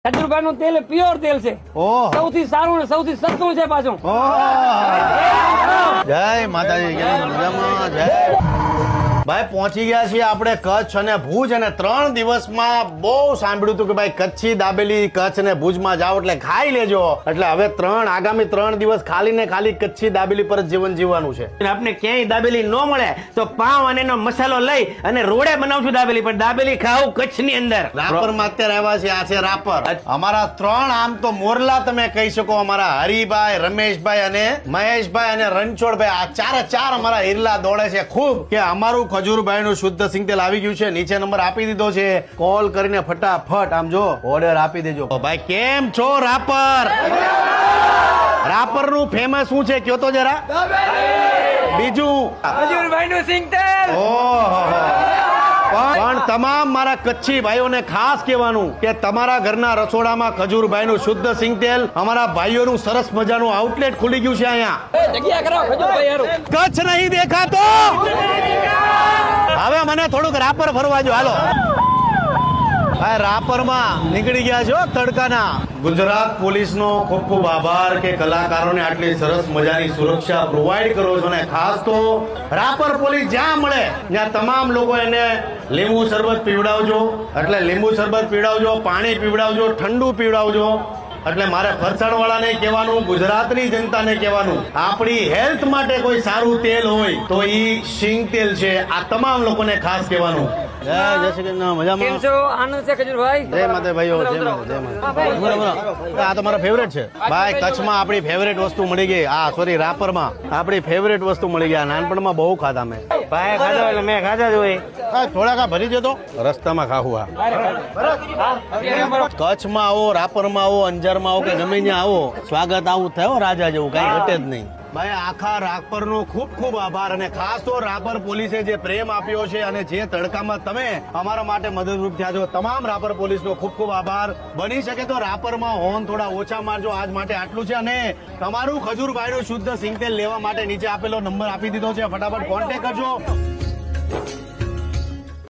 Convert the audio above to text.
ખજૂરભાઈ નું તેલ પ્યોર તેલ છે, સૌથી સારું ને સૌથી સસ્તું છે પાછું. જય માતાજી. કેમ મજામાં? જય ભાઈ, પહોંચી ગયા છીએ આપણે કચ્છ અને ભુજ, અને 3 દિવસમાં બહુ સાંભળ્યું હતું કે ભાઈ કચ્છી દાબેલી કચ્છ અને ભુજમાં જાઓ એટલે ખાઈ લેજો. એટલે હવે આગામી 3 દિવસ ખાલી ને ખાલી કચ્છી દાબેલી પર જીવન જીવવાનું છે. આપણે ક્યાંય દાબેલી ન મળે તો પાવ અને એનો મસાલો લઈ અને રોડે બનાવશું દાબેલી, પણ દાબેલી ખાવું કચ્છની અંદર. રાપર માં અત્યારે આવ્યા છે. આ છે રાપર. અમારા 3 આમ તો મોરલા તમે કહી શકો. અમારા હરિભાઈ, રમેશભાઈ અને મહેશભાઈ અને રણછોડભાઈ, આ ચારે અમારા હિરલા દોડે છે ખૂબ કે અમારું ખજૂરભાઈ નું શુદ્ધ સિંગતેલ આવી ગયું છે. નીચે નંબર આપી દીધો છે, કોલ કરીને ફટાફટ આમ જો ઓર્ડર આપી દેજો. ભાઈ કેમ છો રાપર? રાપર નું ફેમસ શું છે કયો તો જરા. બીજું ખજૂરભાઈ નું સિંગતેલ. પણ તમામ મારા કચ્છી ભાઈઓને ખાસ કહેવાનું કે તમારા ઘરના રસોડામાં ખજૂરભાઈ નું શુદ્ધ સિંગતેલ, અમારા ભાઈઓનું સરસ મજાનું આઉટલેટ ખુલી ગયું છે અહીંયા. જગ્યા કરાવો ખજૂરભાઈ યાર. કચ્છ નહીં દેખાતો. હવે મને થોડુંક રાપર ફરવા જો. હાલો ભાઈ, રાપરમાં નીકળી ગયા છો તડકાના. ગુજરાત પોલીસનો ખૂબ ખૂબ આભાર કે કલાકારોને આટલી સરસ મજાની સુરક્ષા પ્રોવાઈડ કરો છો. અને ખાસ તો રાપર પોલીસ જ્યાં મળે ત્યાં તમામ લોકો એને લીંબુ શરબત પીવડાવજો. એટલે લીંબુ શરબત પીવડાવજો, પાણી પીવડાવજો, ઠંડુ પીવડાવજો. એટલે મારે ફરસાણ વાળાને કહેવાનું, ગુજરાતની જનતાને કહેવાનું, આપણી હેલ્થ માટે કોઈ સારું તેલ હોય તો ઈ સિંગ તેલ છે. આ તમામ લોકોને ખાસ કહેવાનું. જય શ્રી કૃષ્ણ. મજામાં? કેમ છો? આનંદ છે ખજૂરભાઈ. જય માતા ભાઈઓ. જય માતા. આ તમારા ફેવરેટ છે ભાઈ. કચ્છમાં આપણી ફેવરેટ વસ્તુ મળી ગઈ. સોરી, રાપરમાં આપણી ફેવરેટ વસ્તુ મળી ગઈ. નાનપણમાં બહુ ખાધા મેં. ભાઈ ખાધા એટલે મેં ખાધા જ હોય. થોડાક ભરી દેતો, રસ્તામાં ખાવું. કચ્છમાં આવો, રાપરમાં આવો, અંજારમાં આવો કે ગમે ત્યાં આવો, સ્વાગત આવું થયો રાજા જેવું, કઈ ઘટે જ નહીં. ભાઈ આખા રાપર નો ખૂબ ખૂબ આભાર. અને ખાસ તો રાપર પોલીસે જે પ્રેમ આપ્યો છે અને જે તડકામાં તમે અમારા માટે મદદરૂપ થયા છો, તમામ રાપર પોલીસ નો ખૂબ ખૂબ આભાર. બની શકે તો રાપરમાં હોર્ન થોડા ઓછા મારજો. આજ માટે આટલું છે. અને તમારું ખજૂરભાઈ નું શુદ્ધ સિંગતેલ લેવા માટે નીચે આપેલો નંબર આપી દીધો છે, ફટાફટ કોન્ટેક્ટ કરજો.